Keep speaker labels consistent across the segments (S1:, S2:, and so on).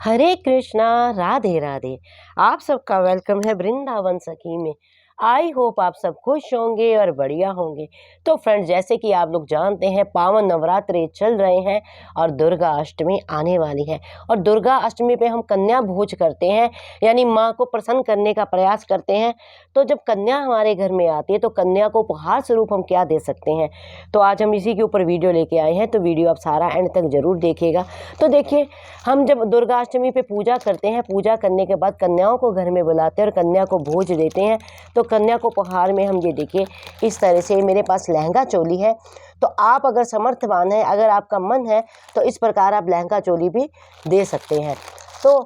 S1: हरे कृष्णा, राधे राधे। आप सबका वेलकम है वृंदावन सखी में। आई होप आप सब खुश होंगे और बढ़िया होंगे। तो फ्रेंड्स, जैसे कि आप लोग जानते हैं, पावन नवरात्रे चल रहे हैं और दुर्गा अष्टमी आने वाली है। और दुर्गा अष्टमी पे हम कन्या भोज करते हैं, यानी माँ को प्रसन्न करने का प्रयास करते हैं। तो जब कन्या हमारे घर में आती है तो कन्या को उपहार स्वरूप हम क्या दे सकते हैं, तो आज हम इसी के ऊपर वीडियो लेके आए हैं। तो वीडियो आप सारा एंड तक जरूर देखिएगा। तो देखिए, हम जब दुर्गा अष्टमी पे पूजा करते हैं, पूजा करने के बाद कन्याओं को घर में बुलाते हैं और कन्या को भोज देते हैं। तो कन्या को उपहार में हम ये देखिए, इस तरह से मेरे पास लहंगा चोली है। तो आप अगर समर्थवान हैं, अगर आपका मन है, तो इस प्रकार आप लहंगा चोली भी दे सकते हैं। तो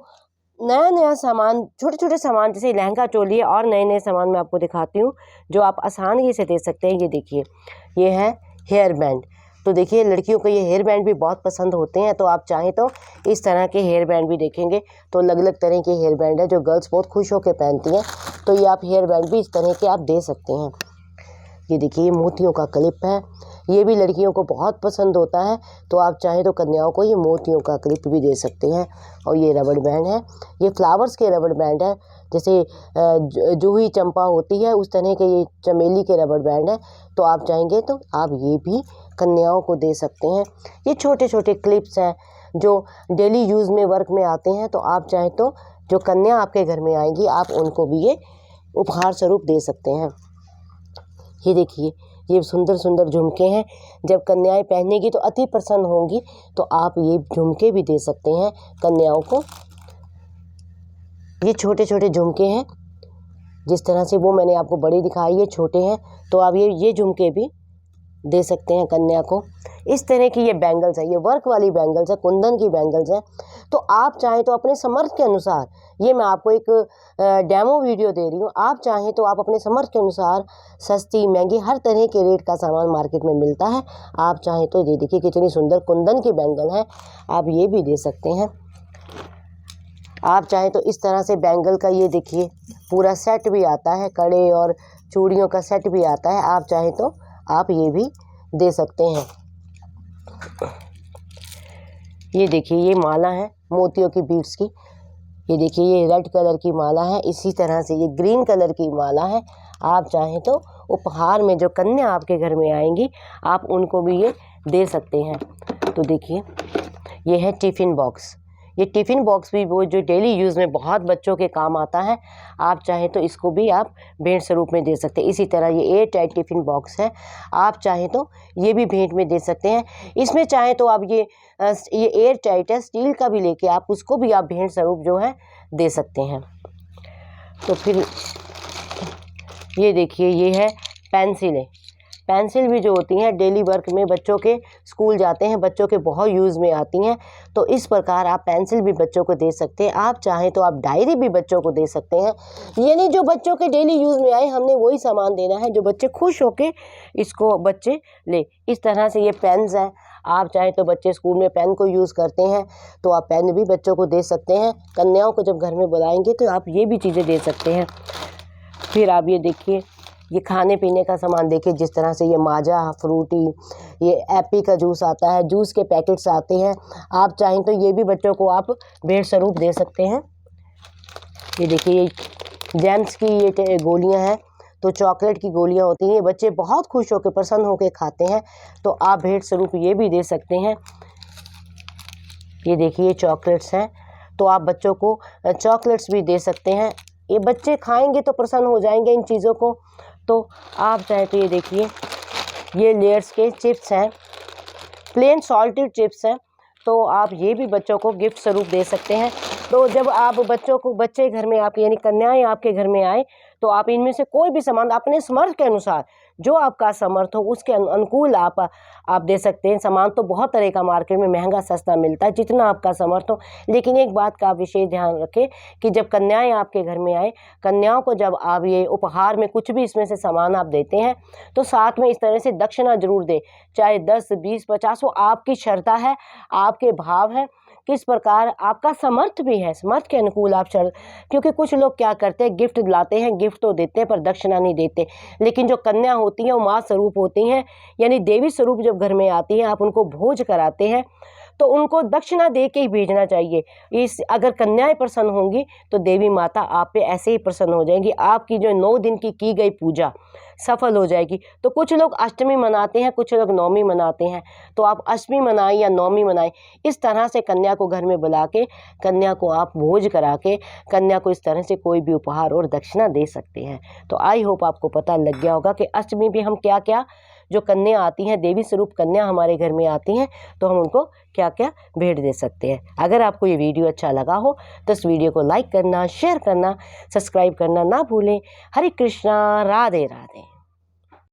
S1: नया नया सामान, छोटे छोटे सामान जैसे लहंगा चोली है, और नए नए सामान मैं आपको दिखाती हूँ जो आप आसानी से दे सकते हैं। ये देखिए, ये है हेयर बैंड। तो देखिए, लड़कियों को ये हेयर बैंड भी बहुत पसंद होते हैं। तो आप चाहें तो इस तरह के हेयर बैंड भी देखेंगे, तो अलग अलग तरह के हेयर बैंड है जो गर्ल्स बहुत खुश होकर पहनती हैं। तो ये आप हेयर बैंड भी इस तरह के आप दे सकते हैं। ये देखिए, ये मोतियों का क्लिप है, ये भी लड़कियों को बहुत पसंद होता है। तो आप चाहें तो कन्याओं को ये मोतियों का क्लिप भी दे सकते हैं। और ये रबड़ बैंड है, ये फ्लावर्स के रबड़ बैंड है, जैसे जूही चंपा होती है उस तरह के ये चमेली के रबड़ बैंड है। तो आप चाहेंगे तो आप ये भी कन्याओं को दे सकते हैं। ये छोटे छोटे क्लिप्स हैं जो डेली यूज़ में वर्क में आते हैं। तो आप चाहें तो जो कन्या आपके घर में आएंगी, आप उनको भी ये उपहार स्वरूप दे सकते हैं। ये देखिए, ये सुंदर सुंदर झुमके हैं, जब कन्याएं पहनेगी तो अति प्रसन्न होंगी। तो आप ये झुमके भी दे सकते हैं कन्याओं को। ये छोटे छोटे झुमके हैं, जिस तरह से वो मैंने आपको बड़े दिखाई, ये छोटे हैं। तो आप ये झुमके भी दे सकते हैं कन्या को। इस तरह की ये बैंगल्स है, ये वर्क वाली बैंगल्स है, कुंदन की बैंगल्स है। तो आप चाहें तो अपने समर्थ के अनुसार, ये मैं आपको एक डेमो वीडियो दे रही हूँ, आप चाहें तो आप अपने समर्थ के अनुसार सस्ती महंगी हर तरह के रेट का सामान मार्केट में मिलता है। आप चाहें तो ये देखिए, कितनी सुंदर कुंदन की बैंगल है, आप ये भी दे सकते हैं। आप चाहें तो इस तरह से बैंगल का ये देखिए पूरा सेट भी आता है, कड़े और चूड़ियों का सेट भी आता है। आप चाहें तो आप ये भी दे सकते हैं। ये देखिए, ये माला है मोतियों की बीड्स की। ये देखिए, ये रेड कलर की माला है, इसी तरह से ये ग्रीन कलर की माला है। आप चाहें तो उपहार में जो कन्या आपके घर में आएंगी, आप उनको भी ये दे सकते हैं। तो देखिए, ये है टिफ़िन बॉक्स। ये टिफ़िन बॉक्स भी वो जो डेली यूज़ में बहुत बच्चों के काम आता है। आप चाहें तो इसको भी आप भेंट स्वरूप में दे सकते हैं। इसी तरह ये एयर टाइट टिफ़िन बॉक्स है, आप चाहें तो ये भी भेंट में दे सकते हैं। इसमें चाहें तो आप ये एयर टाइट है, स्टील का भी लेके आप उसको भी आप भेंट स्वरूप जो है दे सकते हैं। तो फिर ये देखिए, ये है पेंसिलें। पेंसिल भी जो होती हैं डेली वर्क में, बच्चों के स्कूल जाते हैं, बच्चों के बहुत यूज़ में आती हैं। तो इस प्रकार आप पेंसिल भी बच्चों को दे सकते हैं। आप चाहें तो आप डायरी भी बच्चों को दे सकते हैं। यानी जो बच्चों के डेली यूज़ में आए, हमने वही सामान देना है जो बच्चे खुश होके इसको बच्चे ले। इस तरह से ये पेन्स हैं, आप चाहें तो बच्चे स्कूल में पेन को यूज़ करते हैं, तो आप पेन भी बच्चों को दे सकते हैं। कन्याओं को जब घर में बुलाएंगे तो आप ये भी चीज़ें दे सकते हैं। फिर आप ये देखिए, ये खाने पीने का सामान देखिए, जिस तरह से ये माजा, फ्रूटी, ये एप्पी का जूस आता है, जूस के पैकेट्स आते हैं। आप चाहें तो ये भी बच्चों को आप भेंट स्वरूप दे सकते हैं। ये देखिए, ये जैम्स की ये गोलियां हैं, तो चॉकलेट की गोलियां होती हैं, ये बच्चे बहुत खुश होकर प्रसन्न होकर खाते हैं। तो आप भेंट स्वरूप ये भी दे सकते हैं। ये देखिए, ये चॉकलेट्स हैं, तो आप बच्चों को चॉकलेट्स भी दे सकते हैं। ये बच्चे खाएंगे तो प्रसन्न हो जाएंगे इन चीज़ों को। तो आप चाहें तो ये देखिए, ये लेयर्स के चिप्स हैं, प्लेन सॉल्टेड चिप्स हैं। तो आप ये भी बच्चों को गिफ्ट स्वरूप दे सकते हैं। तो जब आप बच्चे घर में आपके यानी कन्याएं आपके घर में आए, तो आप इनमें से कोई भी सामान अपने समर्थ के अनुसार, जो आपका समर्थ हो उसके अनुकूल आप दे सकते हैं। सामान तो बहुत तरह का मार्केट में महंगा सस्ता मिलता है, जितना आपका समर्थ हो। लेकिन एक बात का आप विशेष ध्यान रखें कि जब कन्याएं आपके घर में आए, कन्याओं को जब आप ये उपहार में कुछ भी इसमें से सामान आप देते हैं, तो साथ में इस तरह से दक्षिणा जरूर दें, चाहे 10, 20, 50 हो। आपकी श्रद्धा है, आपके भाव है, किस प्रकार आपका समर्थ भी है, समर्थ के अनुकूल आप क्योंकि कुछ लोग क्या करते हैं, गिफ्ट लाते हैं, गिफ्ट तो देते हैं पर दक्षिणा नहीं देते। लेकिन जो कन्या होती हैं वो माँ स्वरूप होती हैं, यानी देवी स्वरूप जब घर में आती हैं, आप उनको भोज कराते हैं, तो उनको दक्षिणा दे के ही भेजना चाहिए। इस अगर कन्याएं प्रसन्न होंगी तो देवी माता आप पे ऐसे ही प्रसन्न हो जाएंगी, आपकी जो 9 दिन की गई पूजा सफल हो जाएगी। तो कुछ लोग अष्टमी मनाते हैं, कुछ लोग नवमी मनाते हैं, तो आप अष्टमी मनाएं या नवमी मनाएं, इस तरह से कन्या को घर में बुला के कन्या को आप भोज करा के कन्या को इस तरह से कोई भी उपहार और दक्षिणा दे सकते हैं। तो आई होप आपको पता लग गया होगा कि अष्टमी भी हम क्या क्या, जो कन्या आती हैं, देवी स्वरूप कन्या हमारे घर में आती हैं, तो हम उनको क्या क्या भेंट दे सकते हैं। अगर आपको ये वीडियो अच्छा लगा हो तो इस वीडियो को लाइक करना, शेयर करना, सब्सक्राइब करना ना भूलें। हरे कृष्णा, राधे राधे।